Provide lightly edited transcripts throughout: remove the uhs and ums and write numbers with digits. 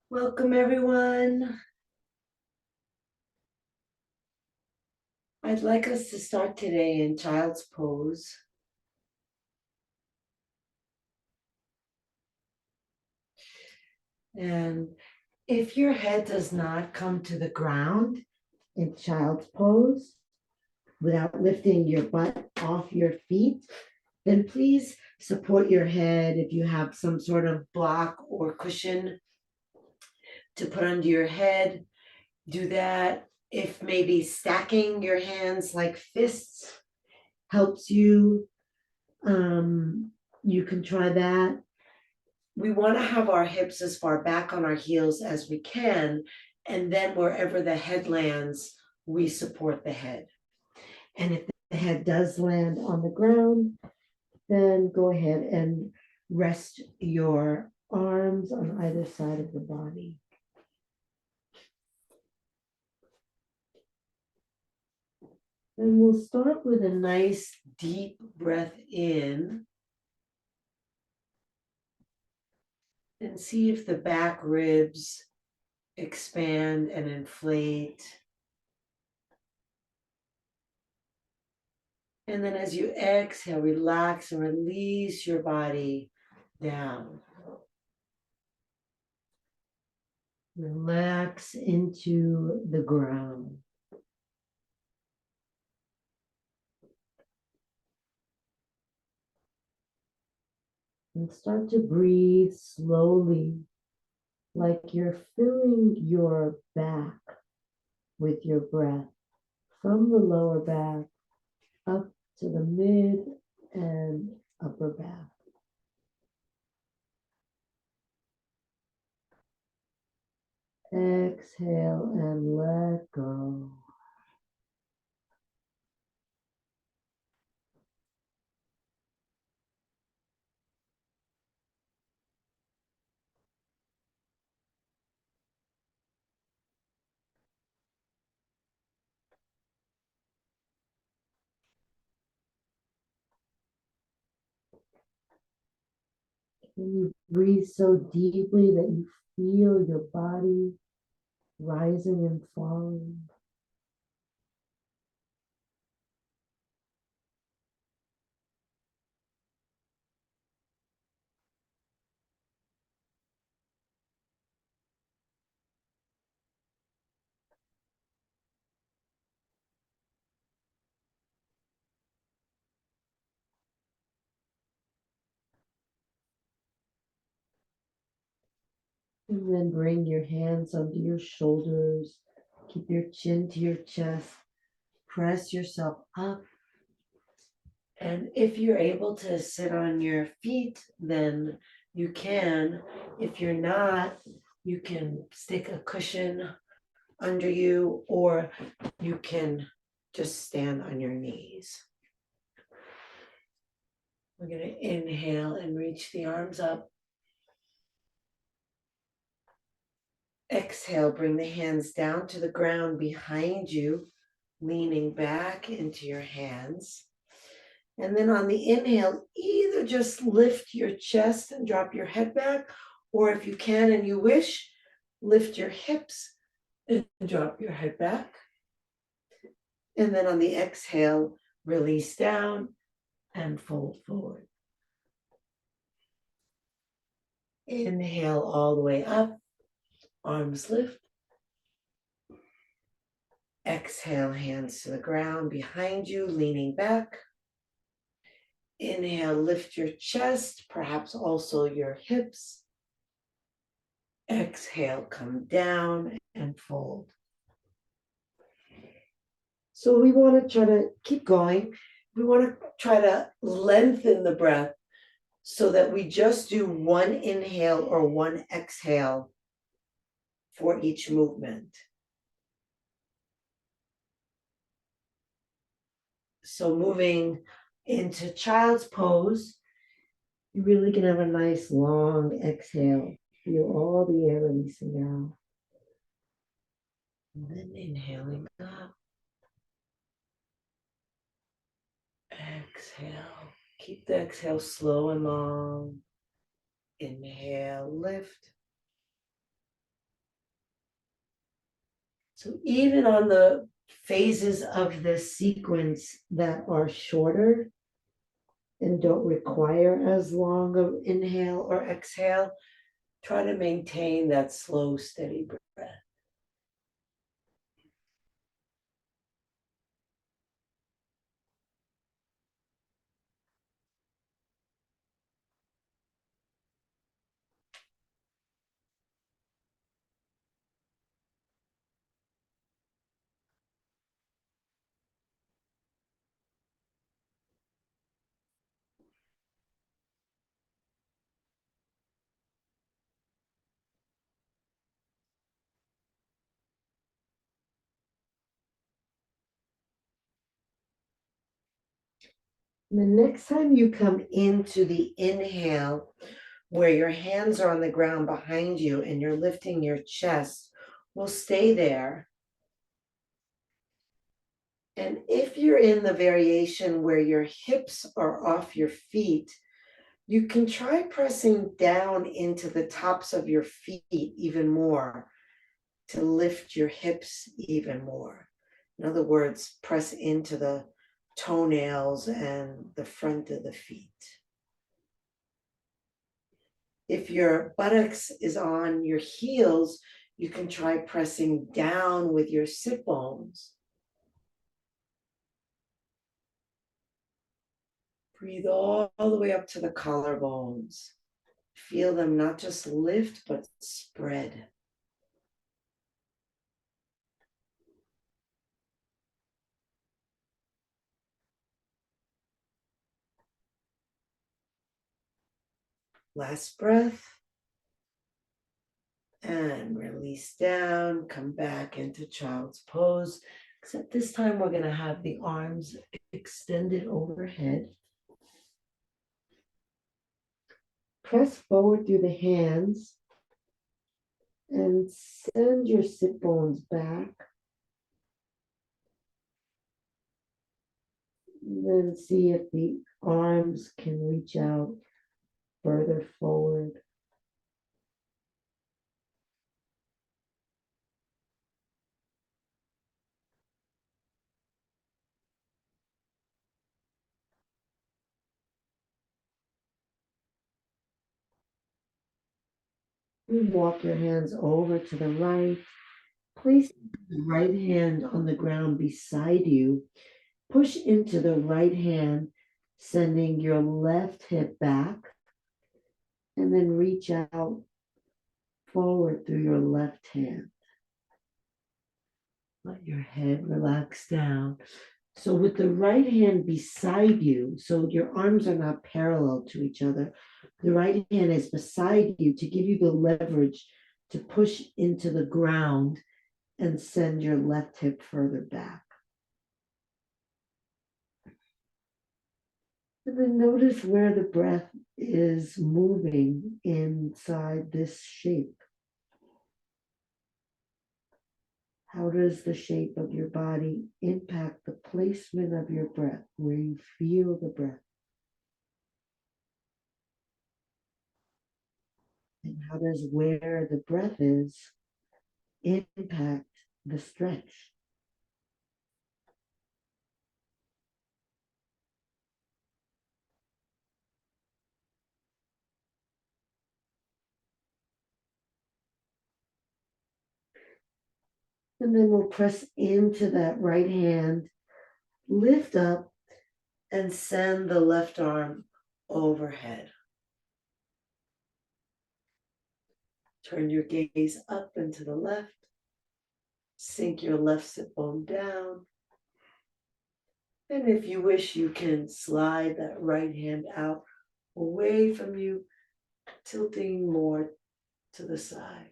Welcome, everyone. I'd like us to start today in child's pose. And if your head does not come to the ground in child's pose without lifting your butt off your feet, then please support your head if you have some sort of block or cushion to put under your head. Do that. If maybe stacking your hands like fists helps you, you can try that. We want to have our hips as far back on our heels as we can. And then wherever the head lands, we support the head. And if the head does land on the ground, then go ahead and rest your arms on either side of the body. And we'll start with a nice deep breath in and see if the back ribs expand and inflate. And then as you exhale, relax and release your body down. Relax into the ground. And start to breathe slowly, like you're filling your back with your breath from the lower back up to the mid and upper back. Exhale and let go. And you breathe so deeply that you feel your body rising and falling. And then bring your hands under your shoulders. Keep your chin to your chest. Press yourself up. And if you're able to sit on your feet, then you can. If you're not, you can stick a cushion under you, or you can just stand on your knees. We're going to inhale and reach the arms up. Exhale, bring the hands down to the ground behind you, leaning back into your hands. And then on the inhale, either just lift your chest and drop your head back, or if you can and you wish, lift your hips and drop your head back. And then on the exhale, release down and fold forward. Inhale all the way up, arms lift. Exhale, hands to the ground behind you, leaning back. Inhale, lift your chest, perhaps also your hips. Exhale, come down and fold. So we want to try to keep going. We want to try to lengthen the breath so that we just do one inhale or one exhale for each movement. So moving into child's pose, you really can have a nice long exhale. Feel all the air releasing out. And then inhaling up. Exhale. Keep the exhale slow and long. Inhale, lift. So even on the phases of this sequence that are shorter and don't require as long of inhale or exhale, try to maintain that slow, steady breath. The next time you come into the inhale, where your hands are on the ground behind you and you're lifting your chest, will stay there. And if you're in the variation where your hips are off your feet, you can try pressing down into the tops of your feet even more to lift your hips even more. In other words, press into the toenails and the front of the feet. If your buttocks is on your heels, you can try pressing down with your sit bones. Breathe all the way up to the collarbones. Feel them not just lift, but spread. Last breath. And release down, come back into child's pose. Except this time we're going to have the arms extended overhead. Press forward through the hands and send your sit bones back. Then see if the arms can reach out further forward. Walk your hands over to the right. Place the right hand on the ground beside you. Push into the right hand, sending your left hip back, and then reach out forward through your left hand. Let your head relax down. So with the right hand beside you, so your arms are not parallel to each other, the right hand is beside you to give you the leverage to push into the ground and send your left hip further back. And then notice where the breath is moving inside this shape. How does the shape of your body impact the placement of your breath, where you feel the breath? And how does where the breath is impact the stretch? And then we'll press into that right hand, lift up, and send the left arm overhead. Turn your gaze up and to the left. Sink your left sit bone down. And if you wish, you can slide that right hand out away from you, tilting more to the side.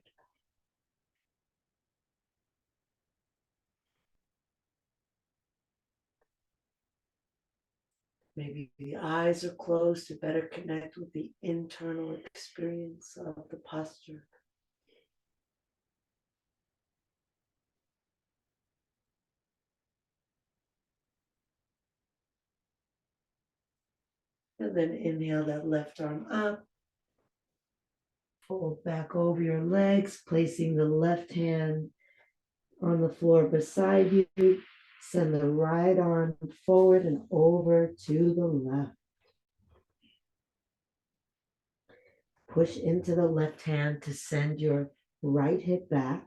Maybe the eyes are closed to better connect with the internal experience of the posture. And then inhale that left arm up. Fold back over your legs, placing the left hand on the floor beside you. Send the right arm forward and over to the left. Push into the left hand to send your right hip back.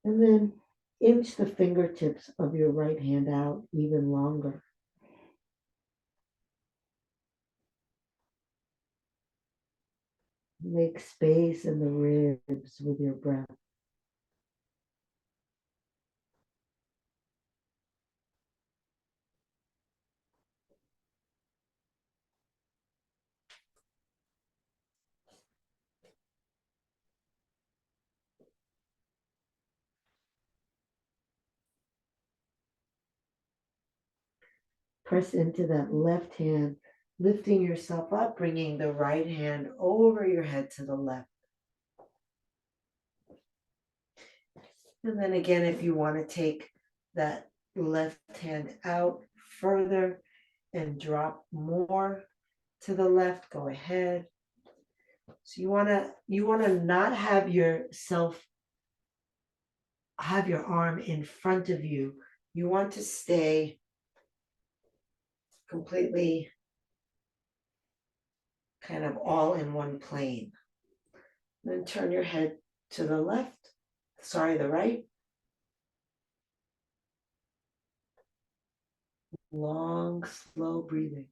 And then inch the fingertips of your right hand out even longer. Make space in the ribs with your breath. Press into that left hand, lifting yourself up, bringing the right hand over your head to the left. And then again, if you want to take that left hand out further and drop more to the left, go ahead. So you want to not have yourself have your arm in front of you. You want to stay completely kind of all in one plane. Then turn your head to the left, the right. Long, slow breathing.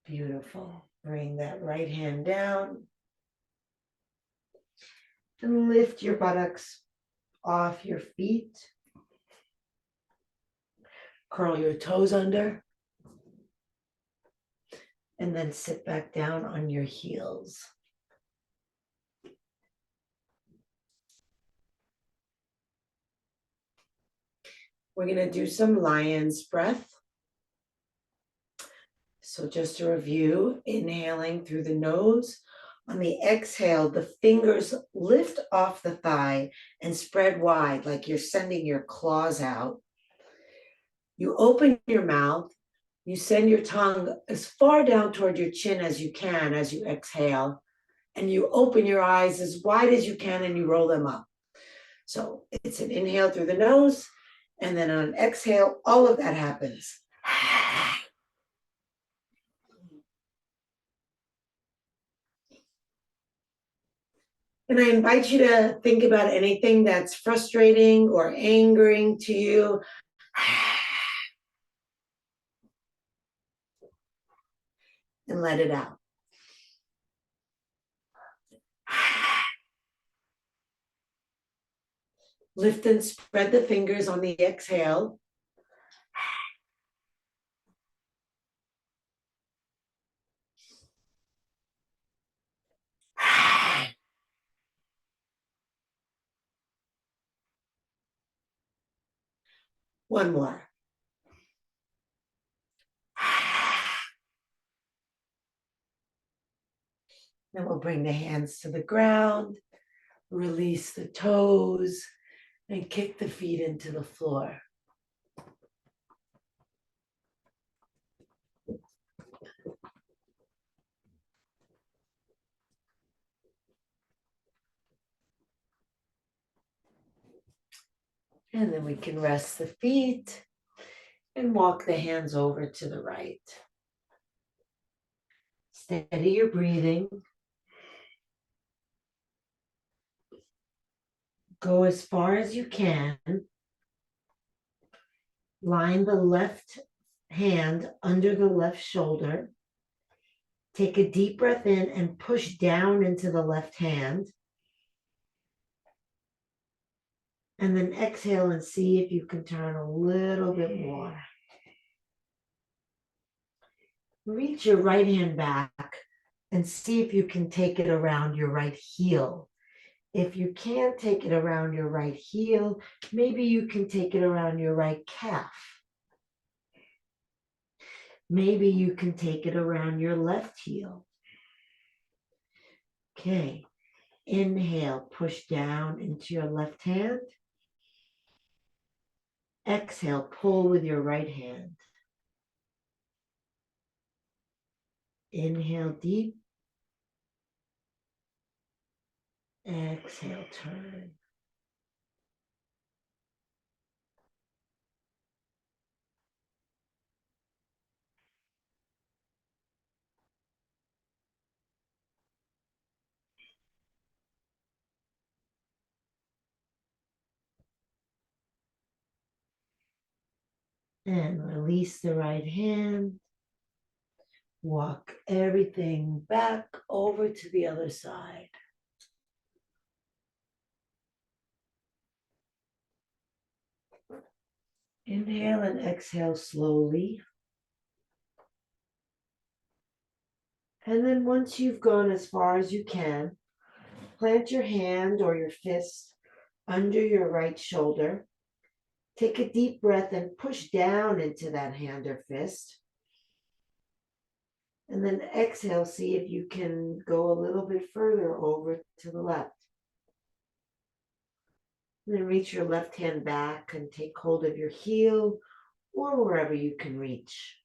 Beautiful. Bring that right hand down and lift your buttocks off your feet. Curl your toes under. And then sit back down on your heels. We're going to do some lion's breath. So just to review, inhaling through the nose. On the exhale, the fingers lift off the thigh and spread wide like you're sending your claws out. You open your mouth. You send your tongue as far down toward your chin as you can as you exhale. And you open your eyes as wide as you can and you roll them up. So it's an inhale through the nose. And then on exhale, all of that happens. And I invite you to think about anything that's frustrating or angering to you. And let it out. Lift and spread the fingers on the exhale. One more. Then we'll bring the hands to the ground, release the toes, and kick the feet into the floor. And then we can rest the feet and walk the hands over to the right. Steady your breathing. Go as far as you can. Line the left hand under the left shoulder. Take a deep breath in and push down into the left hand. And then exhale and see if you can turn a little bit more. Reach your right hand back and see if you can take it around your right heel. If you can't take it around your right heel, maybe you can take it around your right calf. Maybe you can take it around your left heel. Okay. Inhale, push down into your left hand. Exhale, pull with your right hand. Inhale deep. Exhale, turn. And release the right hand. Walk everything back over to the other side. Inhale and exhale slowly. And then once you've gone as far as you can, plant your hand or your fist under your right shoulder. Take a deep breath and push down into that hand or fist. And then exhale, see if you can go a little bit further over to the left. And then reach your left hand back and take hold of your heel or wherever you can reach.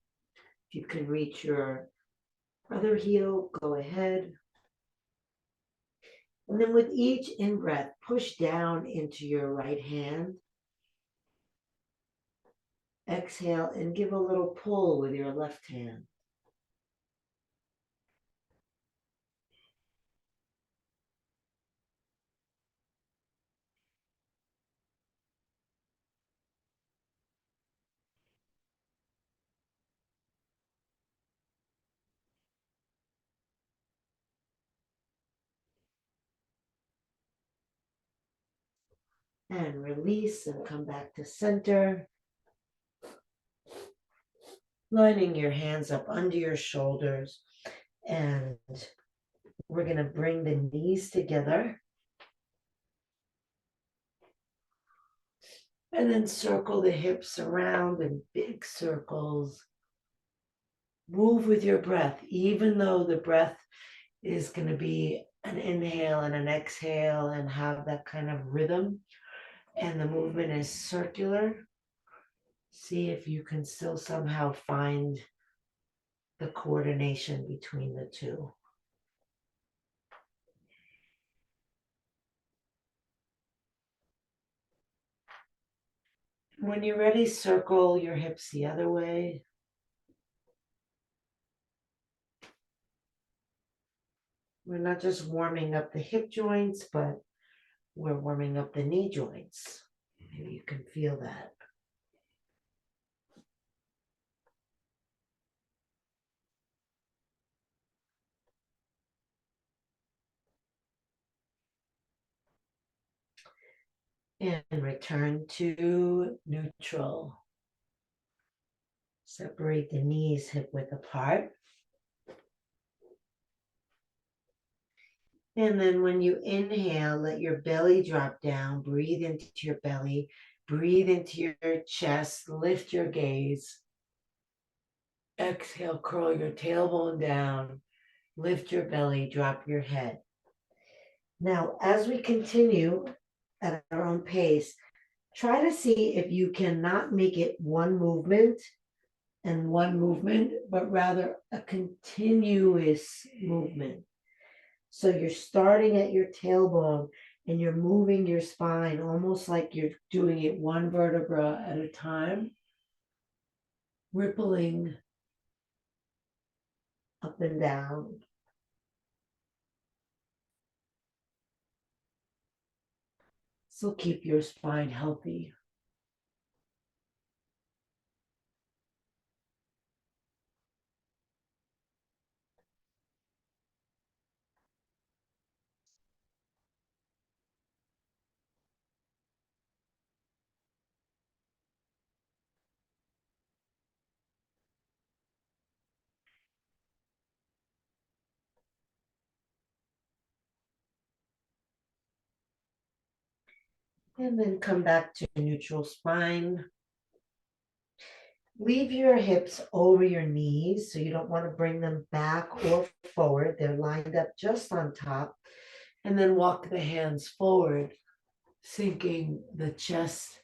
If you can reach your other heel, go ahead. And then with each in-breath, push down into your right hand. Exhale and give a little pull with your left hand. And release and come back to center. Lining your hands up under your shoulders. And we're going to bring the knees together. And then circle the hips around in big circles. Move with your breath, even though the breath is going to be an inhale and an exhale and have that kind of rhythm. And the movement is circular. See if you can still somehow find the coordination between the two. When you're ready, circle your hips the other way. We're not just warming up the hip joints, but we're warming up the knee joints. Maybe you can feel that. And return to neutral. Separate the knees hip width apart. And then when you inhale, let your belly drop down. Breathe into your belly. Breathe into your chest. Lift your gaze. Exhale, curl your tailbone down. Lift your belly, drop your head. Now, as we continue at our own pace, try to see if you cannot make it one movement and one movement, but rather a continuous movement. So you're starting at your tailbone and you're moving your spine almost like you're doing it one vertebra at a time, rippling up and down. So keep your spine healthy. And then come back to neutral spine. Leave your hips over your knees, so you don't want to bring them back or forward. They're lined up just on top. And then walk the hands forward, sinking the chest.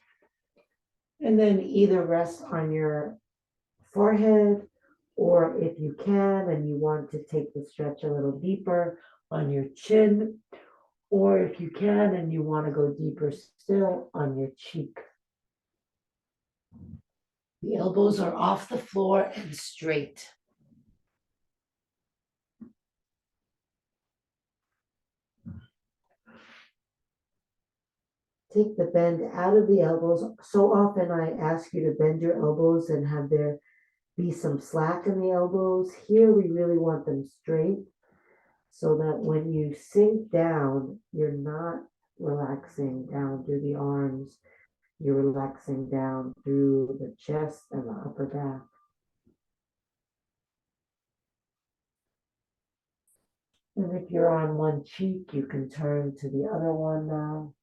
And then either rest on your forehead, or if you can and you want to take the stretch a little deeper, on your chin, or if you can and you want to go deeper still, on your cheek. The elbows are off the floor and straight. Take the bend out of the elbows. So often I ask you to bend your elbows and have there be some slack in the elbows. Here we really want them straight so that when you sink down, you're not relaxing down through the arms. You're relaxing down through the chest and the upper back. And if you're on one cheek, you can turn to the other one now.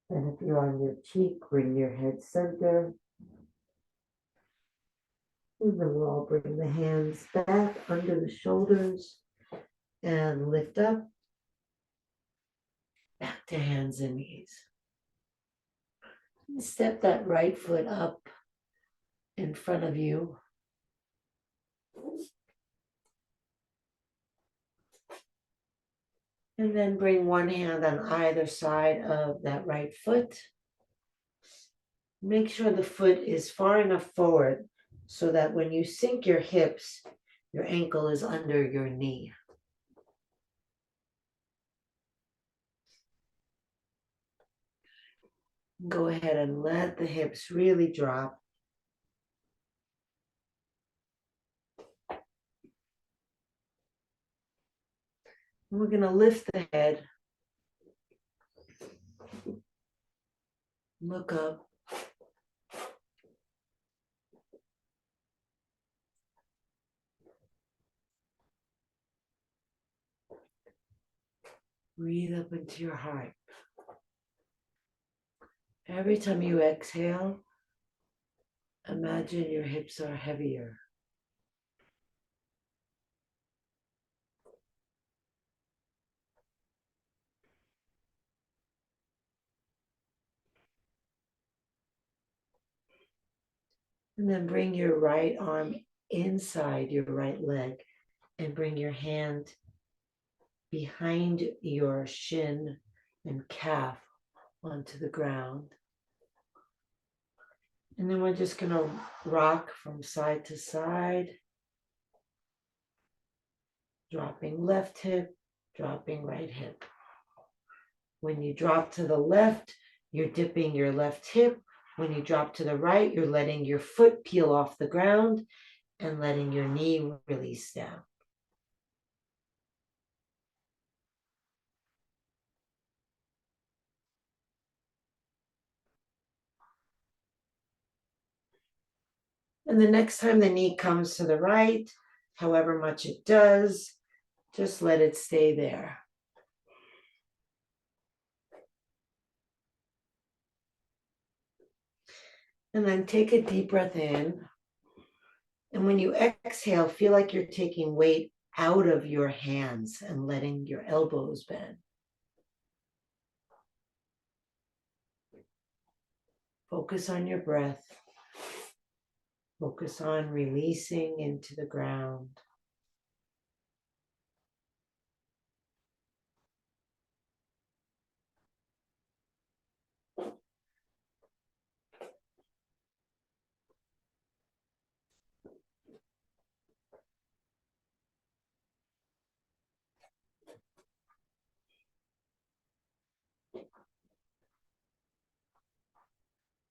And if you're on your cheek, bring your head center. And then we'll all bring the hands back under the shoulders and lift up. Back to hands and knees. Step that right foot up in front of you. And then bring one hand on either side of that right foot. Make sure the foot is far enough forward so that when you sink your hips, your ankle is under your knee. Go ahead and let the hips really drop. We're going to lift the head. Look up. Breathe up into your heart. Every time you exhale, imagine your hips are heavier. And then bring your right arm inside your right leg and bring your hand behind your shin and calf onto the ground. And then we're just going to rock from side to side, dropping left hip, dropping right hip. When you drop to the left, you're dipping your left hip. When you drop to the right, you're letting your foot peel off the ground and letting your knee release down. And the next time the knee comes to the right, however much it does, just let it stay there. And then take a deep breath in. And when you exhale, feel like you're taking weight out of your hands and letting your elbows bend. Focus on your breath. Focus on releasing into the ground.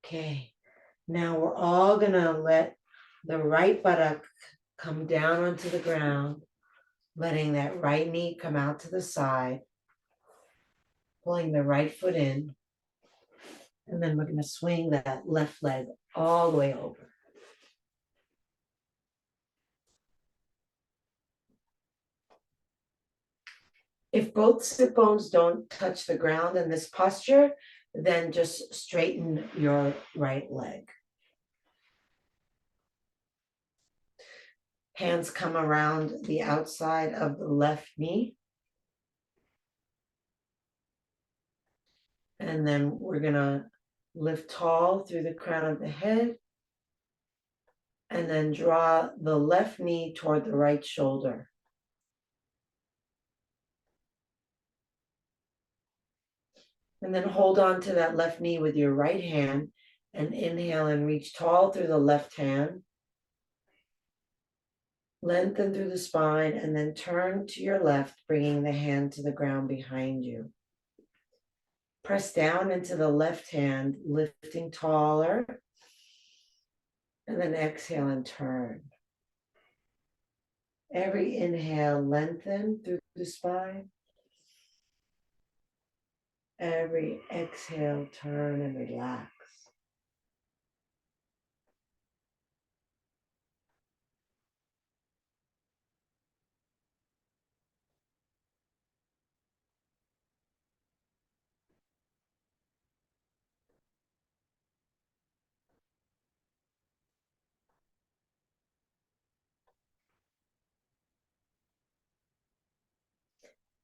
Okay, now we're all gonna let the right buttock come down onto the ground, letting that right knee come out to the side, pulling the right foot in, and then we're gonna swing that left leg all the way over. If both sit bones don't touch the ground in this posture, then just straighten your right leg. Hands come around the outside of the left knee. And then we're gonna lift tall through the crown of the head. And then draw the left knee toward the right shoulder. And then hold on to that left knee with your right hand and inhale and reach tall through the left hand. Lengthen through the spine and then turn to your left, bringing the hand to the ground behind you. Press down into the left hand, lifting taller. And then exhale and turn. Every inhale, lengthen through the spine. Every exhale, turn and relax.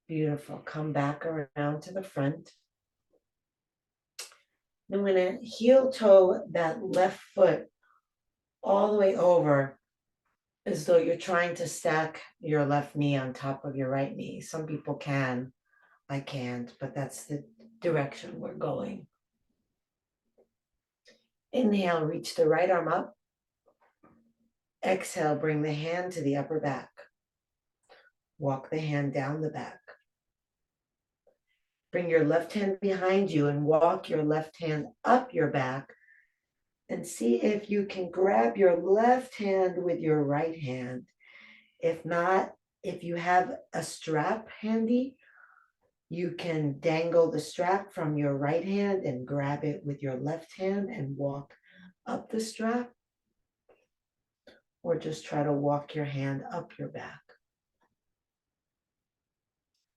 Beautiful. Come back around to the front. I'm going to heel toe that left foot all the way over as though you're trying to stack your left knee on top of your right knee. Some people can. I can't, but that's the direction we're going. Inhale, reach the right arm up. Exhale, bring the hand to the upper back. Walk the hand down the back. Bring your left hand behind you and walk your left hand up your back. And see if you can grab your left hand with your right hand. If not, if you have a strap handy, you can dangle the strap from your right hand and grab it with your left hand and walk up the strap. Or just try to walk your hand up your back.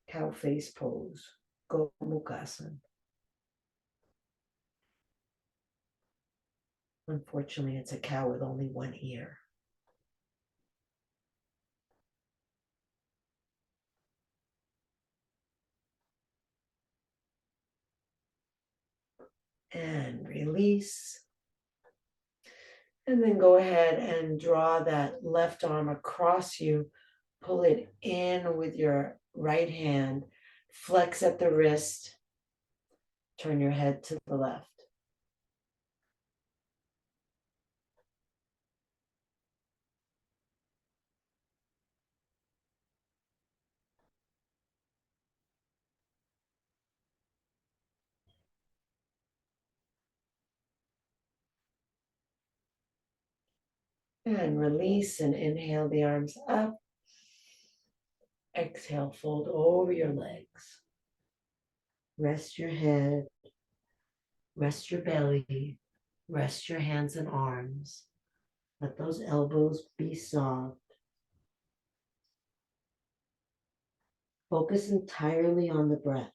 Cow face pose, Gomukhasana. Unfortunately, it's a cow with only one ear. And release. And then go ahead and draw that left arm across you. Pull it in with your right hand. Flex at the wrist. Turn your head to the left. And release and inhale the arms up. Exhale, fold over your legs. Rest your head. Rest your belly. Rest your hands and arms. Let those elbows be soft. Focus entirely on the breath.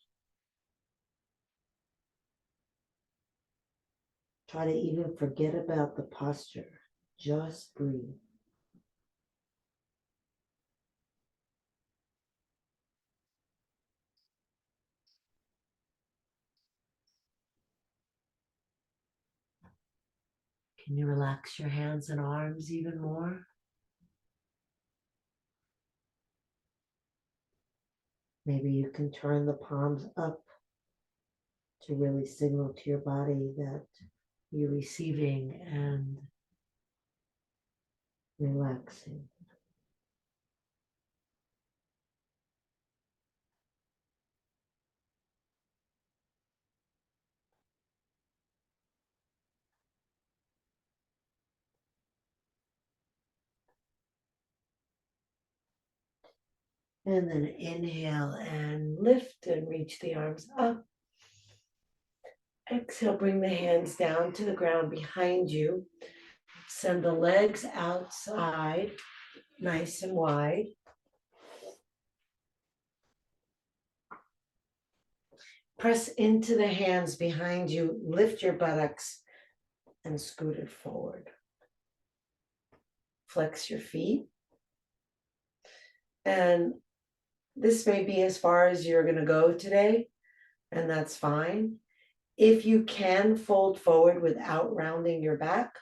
Try to even forget about the posture. Just breathe. Can you relax your hands and arms even more? Maybe you can turn the palms up to really signal to your body that you're receiving and relaxing. And then inhale and lift and reach the arms up. Exhale, bring the hands down to the ground behind you. Send the legs outside, nice and wide. Press into the hands behind you, lift your buttocks and scoot it forward. Flex your feet. And this may be as far as you're going to go today, and that's fine. If you can fold forward without rounding your back,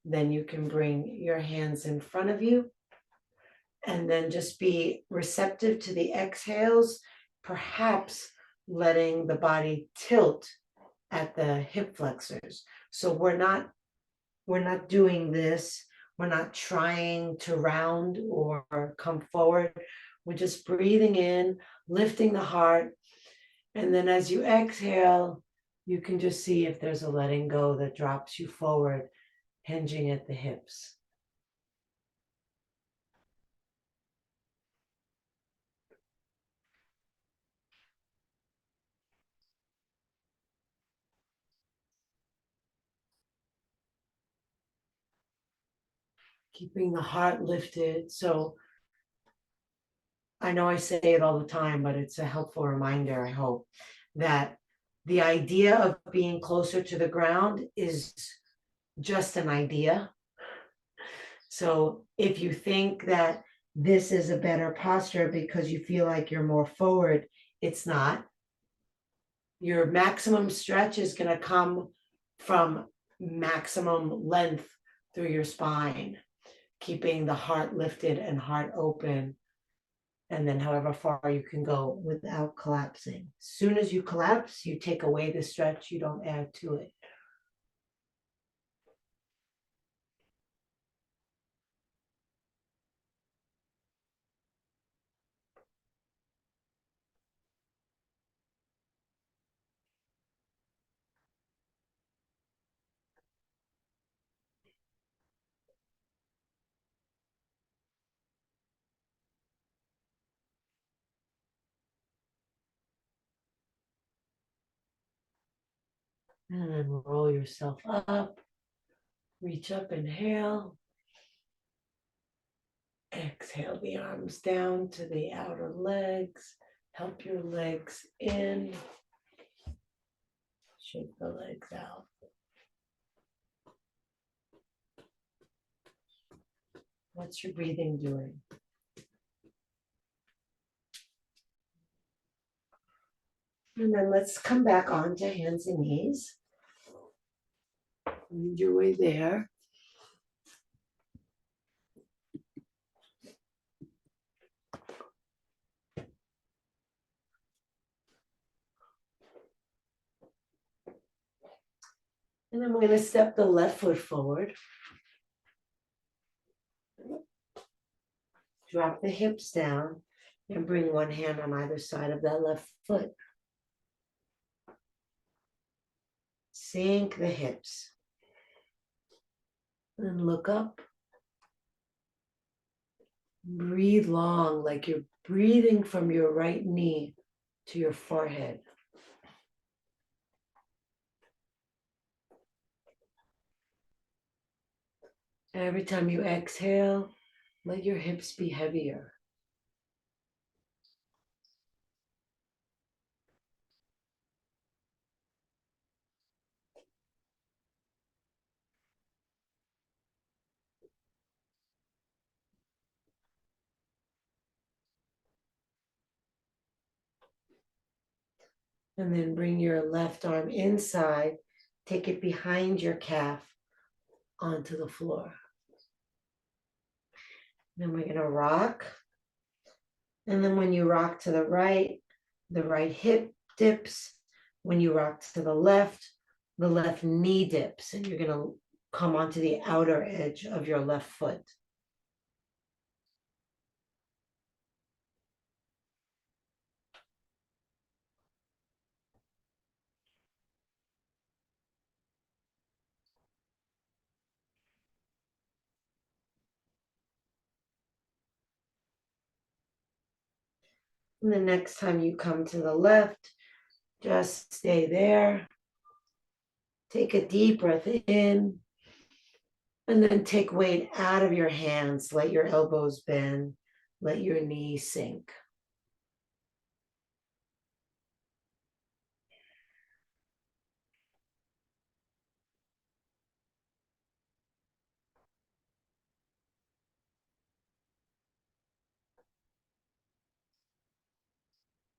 then you can bring your hands in front of you and then just be receptive to the exhales, perhaps letting the body tilt at the hip flexors. So we're not doing this. We're not trying to round or come forward. We're just breathing in, lifting the heart. And then as you exhale, you can just see if there's a letting go that drops you forward, hinging at the hips. Keeping the heart lifted. So I know I say it all the time, but it's a helpful reminder, I hope, that the idea of being closer to the ground is just an idea. So if you think that this is a better posture because you feel like you're more forward, it's not. Your maximum stretch is going to come from maximum length through your spine, keeping the heart lifted and heart open. And then however far you can go without collapsing. As soon as you collapse, you take away the stretch, you don't add to it. And then roll yourself up, reach up, inhale. Exhale the arms down to the outer legs. Help your legs in. Shake the legs out. What's your breathing doing? And then let's come back onto hands and knees. Find your way there. And then we're going to step the left foot forward. Drop the hips down and bring one hand on either side of that left foot. Sink the hips. And look up. Breathe long, like you're breathing from your right knee to your forehead. Every time you exhale, let your hips be heavier. And then bring your left arm inside, take it behind your calf onto the floor. Then we're going to rock. And then when you rock to the right hip dips. When you rock to the left knee dips, and you're going to come onto the outer edge of your left foot. And the next time you come to the left, just stay there. Take a deep breath in. And then take weight out of your hands. Let your elbows bend. Let your knees sink.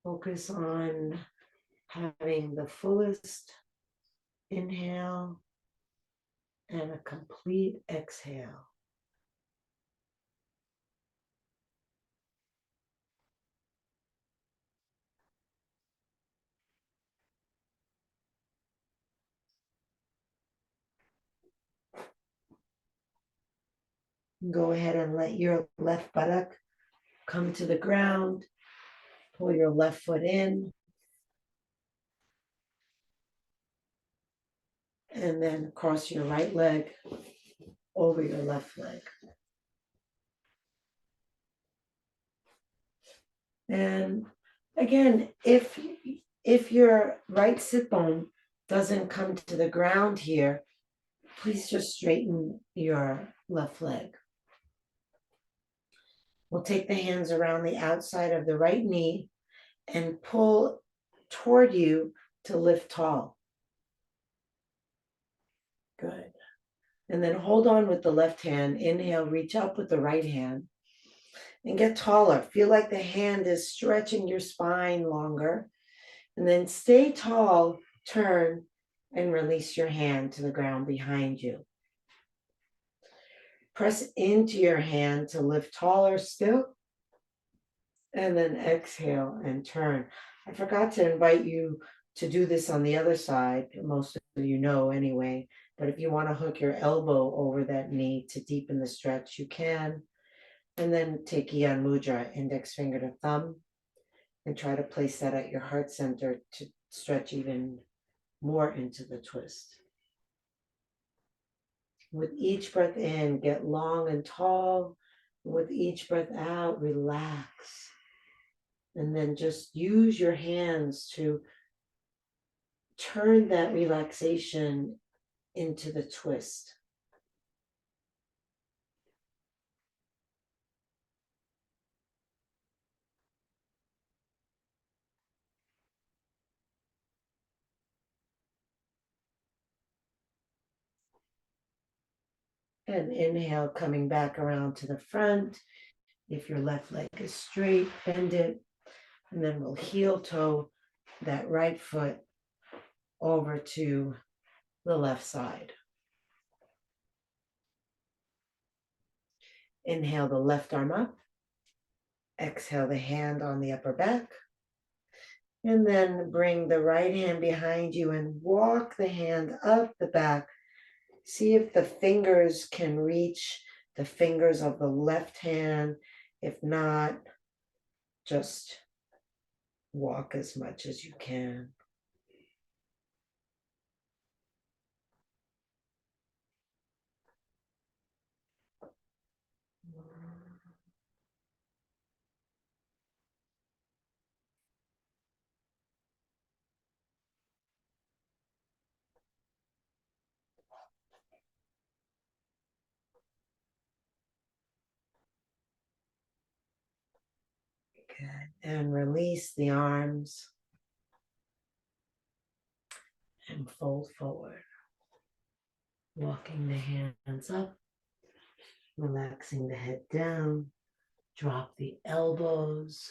Focus on having the fullest inhale and a complete exhale. Go ahead and let your left buttock come to the ground. Pull your left foot in. And then cross your right leg over your left leg. And again, if your right sit bone doesn't come to the ground here, please just straighten your left leg. We'll take the hands around the outside of the right knee and pull toward you to lift tall. Good. And then hold on with the left hand. Inhale, reach up with the right hand and get taller. Feel like the hand is stretching your spine longer. And then stay tall, turn, and release your hand to the ground behind you. Press into your hand to lift taller still. And then exhale and turn. I forgot to invite you to do this on the other side. Most of you know anyway. But if you want to hook your elbow over that knee to deepen the stretch, you can. And then take Gyan Mudra, index finger to thumb, and try to place that at your heart center to stretch even more into the twist. With each breath in, get long and tall. With each breath out, relax. And then just use your hands to turn that relaxation into the twist. And inhale, coming back around to the front. If your left leg is straight, bend it. And then we'll heel toe that right foot over to the left side. Inhale the left arm up. Exhale the hand on the upper back. And then bring the right hand behind you and walk the hand up the back. See if the fingers can reach the fingers of the left hand. If not, just walk as much as you can. Good. And release the arms and fold forward. Walking the hands up, relaxing the head down, drop the elbows,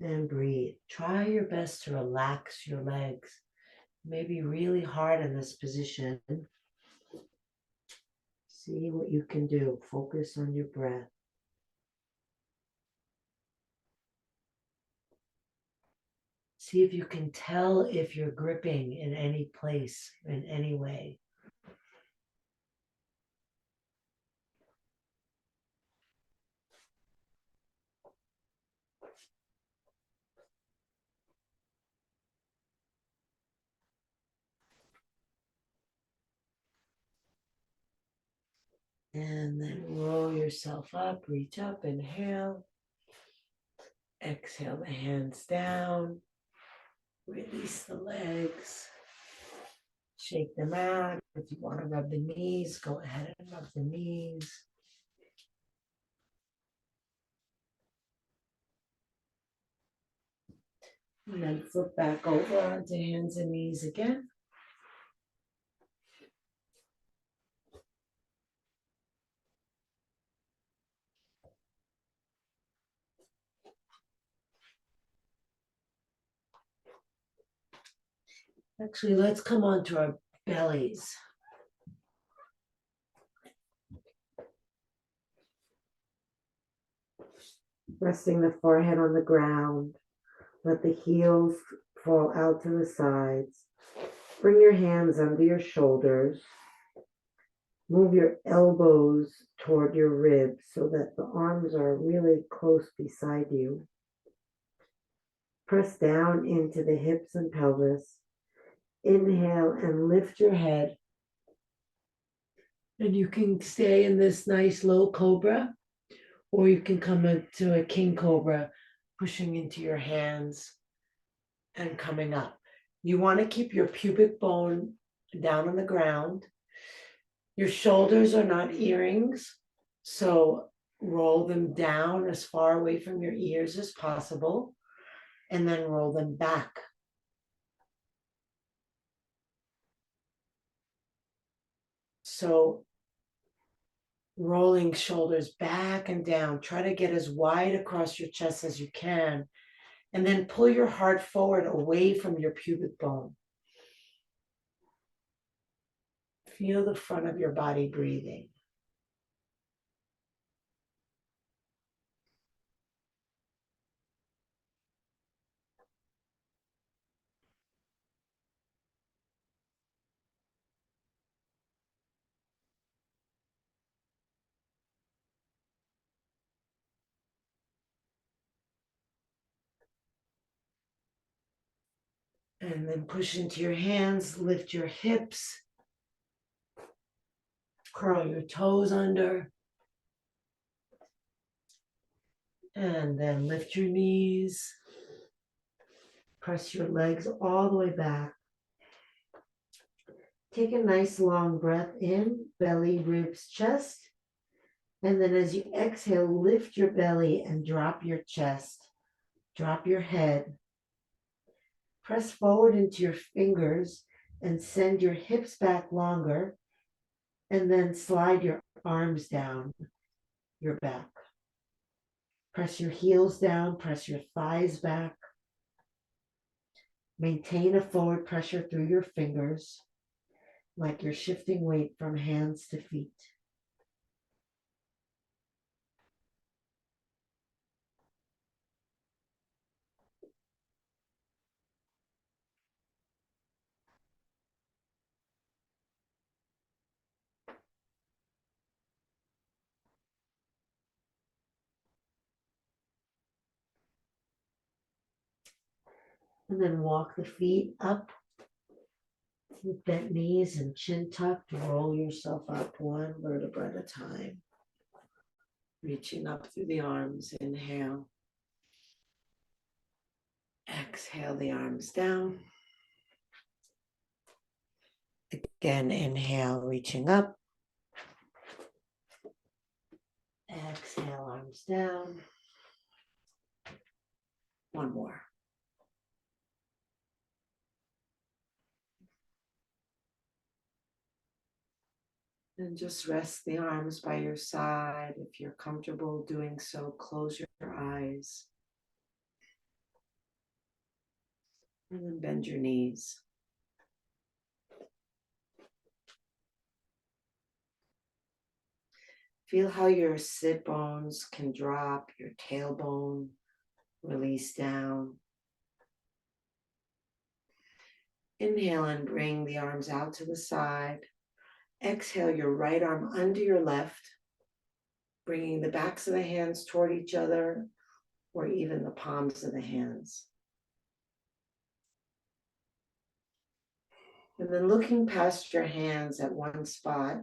and breathe. Try your best to relax your legs. It may be really hard in this position. See what you can do. Focus on your breath. See if you can tell if you're gripping in any place, in any way. And then roll yourself up, reach up, inhale. Exhale the hands down. Release the legs. Shake them out. If you want to rub the knees, go ahead and rub the knees. And then flip back over onto hands and knees again. Actually, let's come on to our bellies. Resting the forehead on the ground. Let the heels fall out to the sides. Bring your hands under your shoulders. Move your elbows toward your ribs so that the arms are really close beside you. Press down into the hips and pelvis. Inhale and lift your head. And you can stay in this nice low cobra, or you can come into a king cobra, pushing into your hands and coming up. You want to keep your pubic bone down on the ground. Your shoulders are not earrings, so roll them down as far away from your ears as possible, and then roll them back. So rolling shoulders back and down, try to get as wide across your chest as you can, and then pull your heart forward away from your pubic bone. Feel the front of your body breathing. And then push into your hands, lift your hips, curl your toes under, and then lift your knees. Press your legs all the way back. Take a nice long breath in, belly, ribs, chest. And then as you exhale, lift your belly and drop your chest. Drop your head. Press forward into your fingers and send your hips back longer. And then slide your arms down your back. Press your heels down, press your thighs back. Maintain a forward pressure through your fingers, like you're shifting weight from hands to feet. And then walk the feet up with bent knees and chin tucked. Roll yourself up one vertebra at a time. Reaching up through the arms. Inhale. Exhale the arms down. Again, inhale, reaching up. Exhale, arms down. One more. And just rest the arms by your side. If you're comfortable doing so, close your eyes. And then bend your knees. Feel how your sit bones can drop, your tailbone release down. Inhale and bring the arms out to the side. Exhale your right arm under your left, bringing the backs of the hands toward each other or even the palms of the hands. And then looking past your hands at one spot,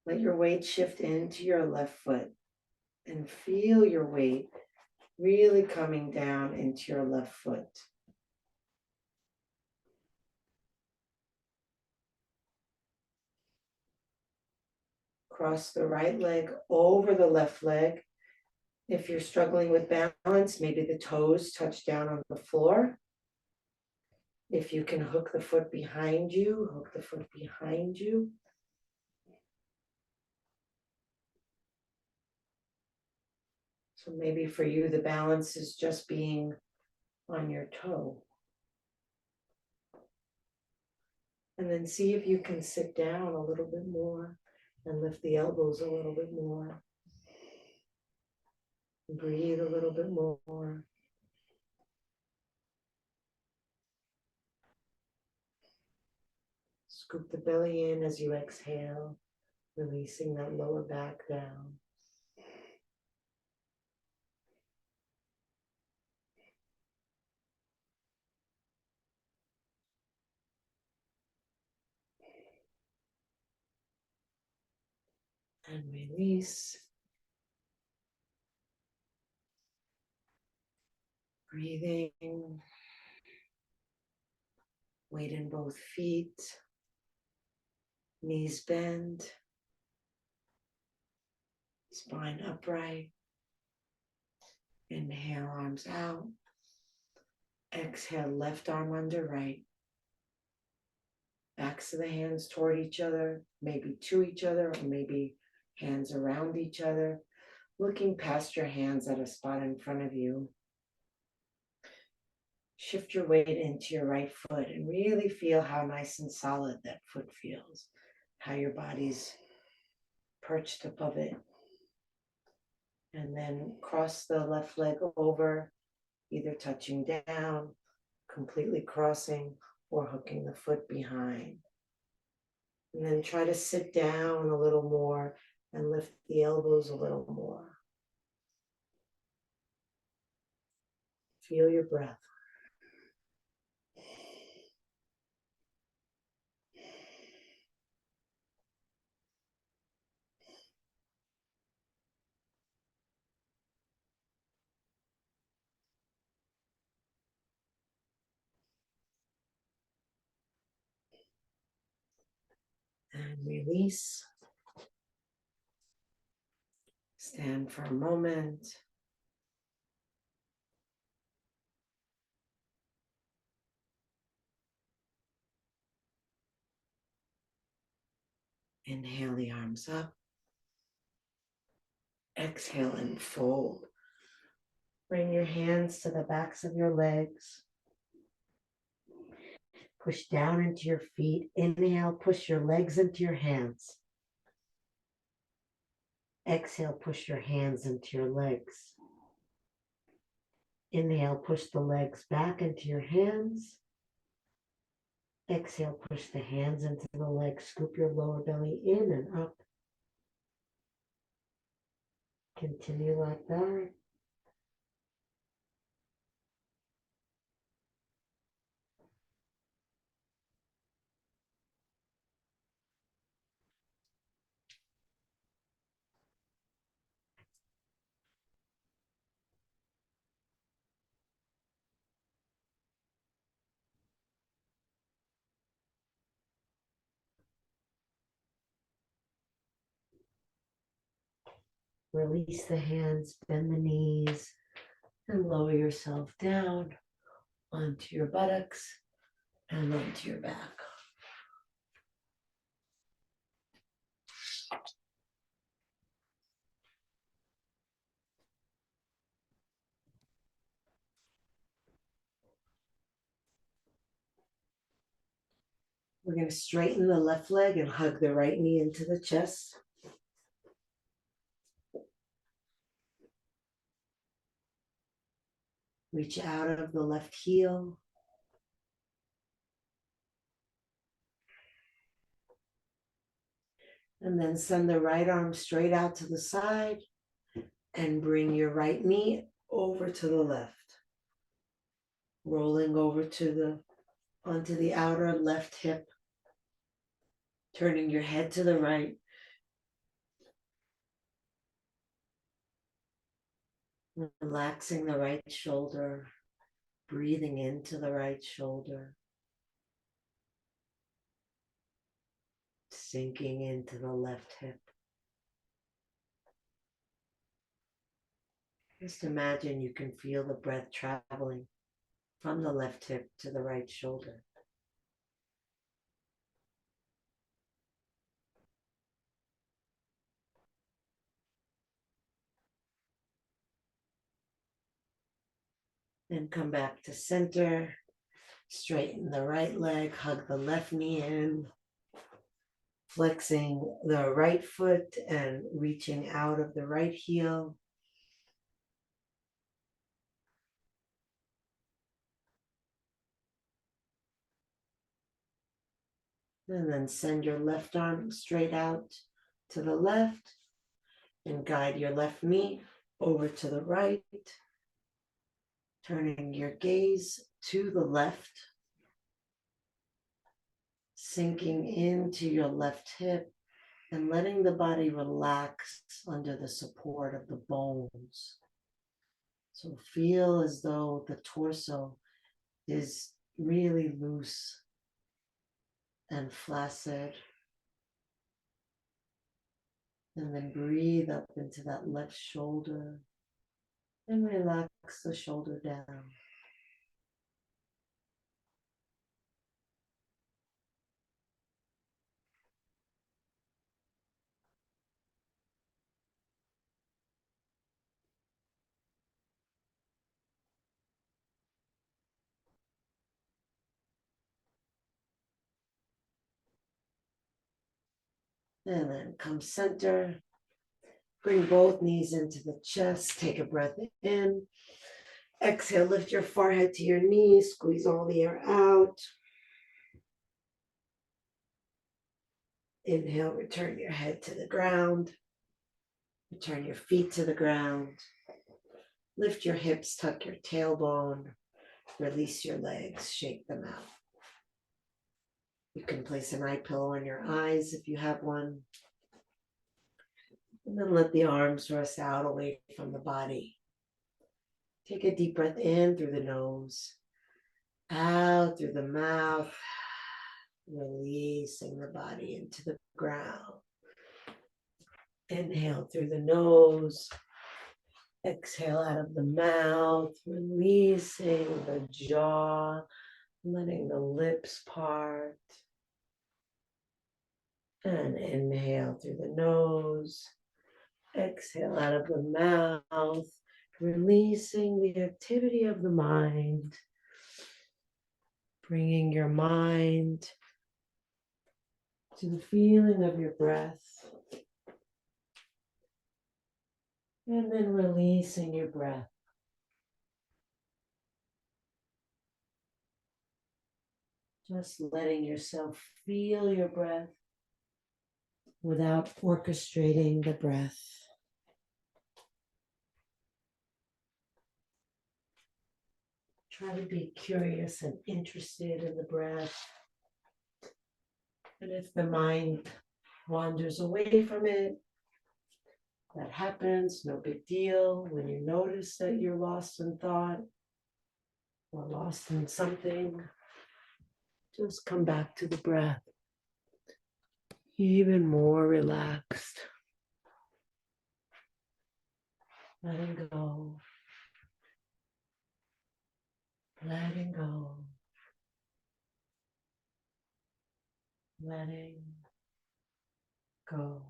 let your weight shift into your left foot and feel your weight really coming down into your left foot. Cross the right leg over the left leg. If you're struggling with balance, maybe the toes touch down on the floor. If you can hook the foot behind you, hook the foot behind you. So maybe for you, the balance is just being on your toe. And then see if you can sit down a little bit more and lift the elbows a little bit more. Breathe a little bit more. Scoop the belly in as you exhale, releasing that lower back down. And release. Breathing. Weight in both feet. Knees bend. Spine upright. Inhale, arms out. Exhale, left arm under right. Backs of the hands toward each other, maybe to each other, or maybe hands around each other. Looking past your hands at a spot in front of you. Shift your weight into your right foot and really feel how nice and solid that foot feels. How your body's perched above it. And then cross the left leg over, either touching down, completely crossing, or hooking the foot behind. And then try to sit down a little more and lift the elbows a little more. Feel your breath. And release. Stand for a moment. Inhale the arms up. Exhale and fold. Bring your hands to the backs of your legs. Push down into your feet. Inhale, push your legs into your hands. Exhale, push your hands into your legs. Inhale, push the legs back into your hands. Exhale, push the hands into the legs. Scoop your lower belly in and up. Continue like that. Release the hands, bend the knees, and lower yourself down onto your buttocks and onto your back. We're going to straighten the left leg and hug the right knee into the chest. Reach out of the left heel. And then send the right arm straight out to the side and bring your right knee over to the left. Rolling over onto the outer left hip. Turning your head to the right. Relaxing the right shoulder. Breathing into the right shoulder. Sinking into the left hip. Just imagine you can feel the breath traveling from the left hip to the right shoulder. Then come back to center. Straighten the right leg, hug the left knee in, flexing the right foot and reaching out of the right heel. And then send your left arm straight out to the left and guide your left knee over to the right, turning your gaze to the left, sinking into your left hip and letting the body relax under the support of the bones. So feel as though the torso is really loose and flaccid. And then breathe up into that left shoulder and relax the shoulder down. And then come center. Bring both knees into the chest. Take a breath in. Exhale, lift your forehead to your knees. Squeeze all the air out. Inhale, return your head to the ground. Return your feet to the ground. Lift your hips, tuck your tailbone. Release your legs, shake them out. You can place an eye pillow on your eyes if you have one. And then let the arms rest out away from the body. Take a deep breath in through the nose, out through the mouth, releasing the body into the ground. Inhale through the nose, exhale out of the mouth, releasing the jaw, letting the lips part. And inhale through the nose, exhale out of the mouth, releasing the activity of the mind, bringing your mind to the feeling of your breath, and then releasing your breath. Just letting yourself feel your breath without orchestrating the breath. Try to be curious and interested in the breath. And if the mind wanders away from it, that happens, no big deal. When you notice that you're lost in thought or lost in something, just come back to the breath, even more relaxed. Letting go, letting go, letting go.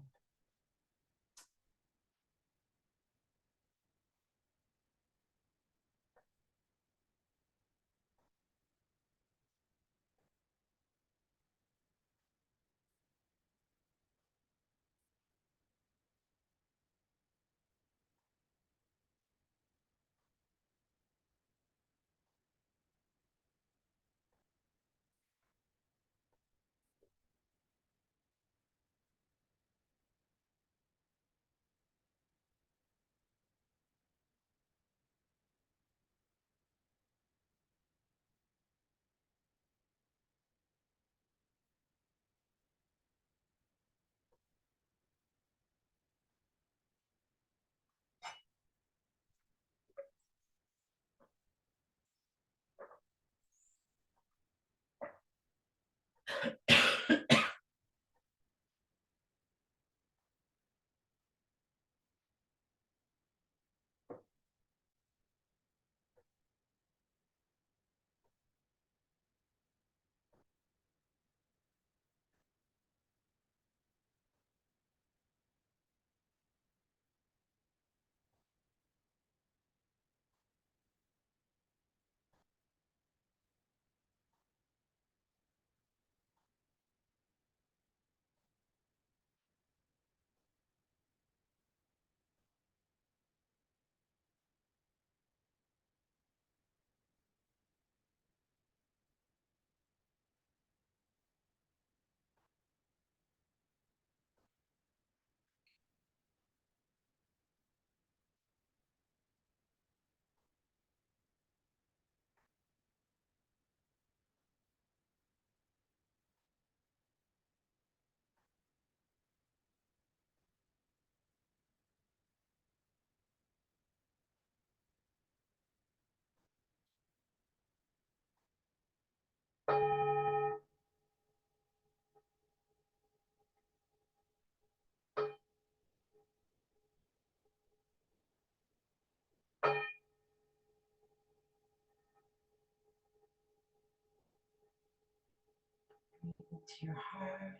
Into your heart.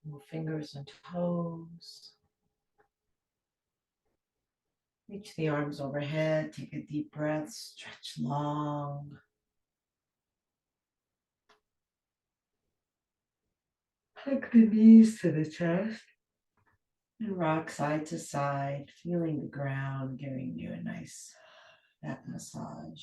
Move fingers and toes. Reach the arms overhead. Take a deep breath. Stretch long. Hug the knees to the chest. And rock side to side, feeling the ground, giving you a nice back massage.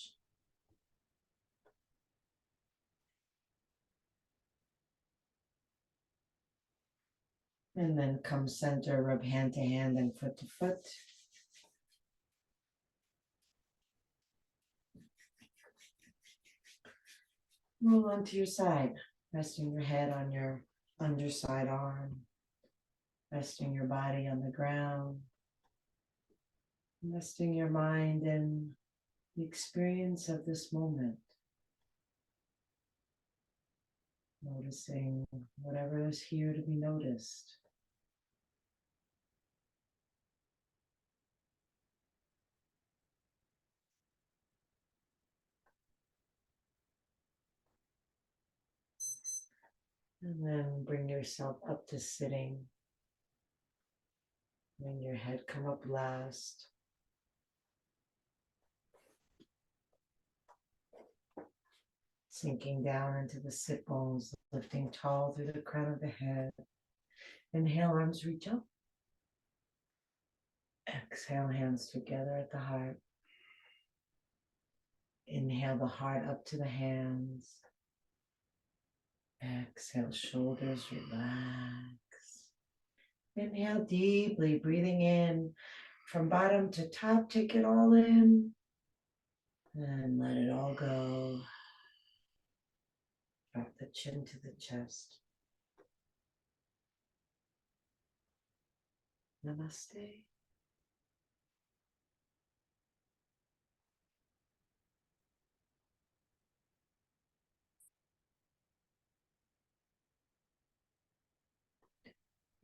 And then come center, rub hand to hand and foot to foot. Roll onto your side, resting your head on your underside arm, resting your body on the ground, resting your mind in the experience of this moment. Noticing whatever is here to be noticed. And then bring yourself up to sitting. Bring your head come up last. Sinking down into the sit bones, lifting tall through the crown of the head. Inhale, arms reach up. Exhale, hands together at the heart. Inhale the heart up to the hands. Exhale, shoulders relax. Inhale deeply, breathing in from bottom to top. Take it all in and let it all go. Drop the chin to the chest. Namaste.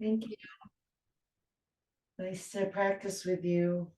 Thank you. Nice to practice with you.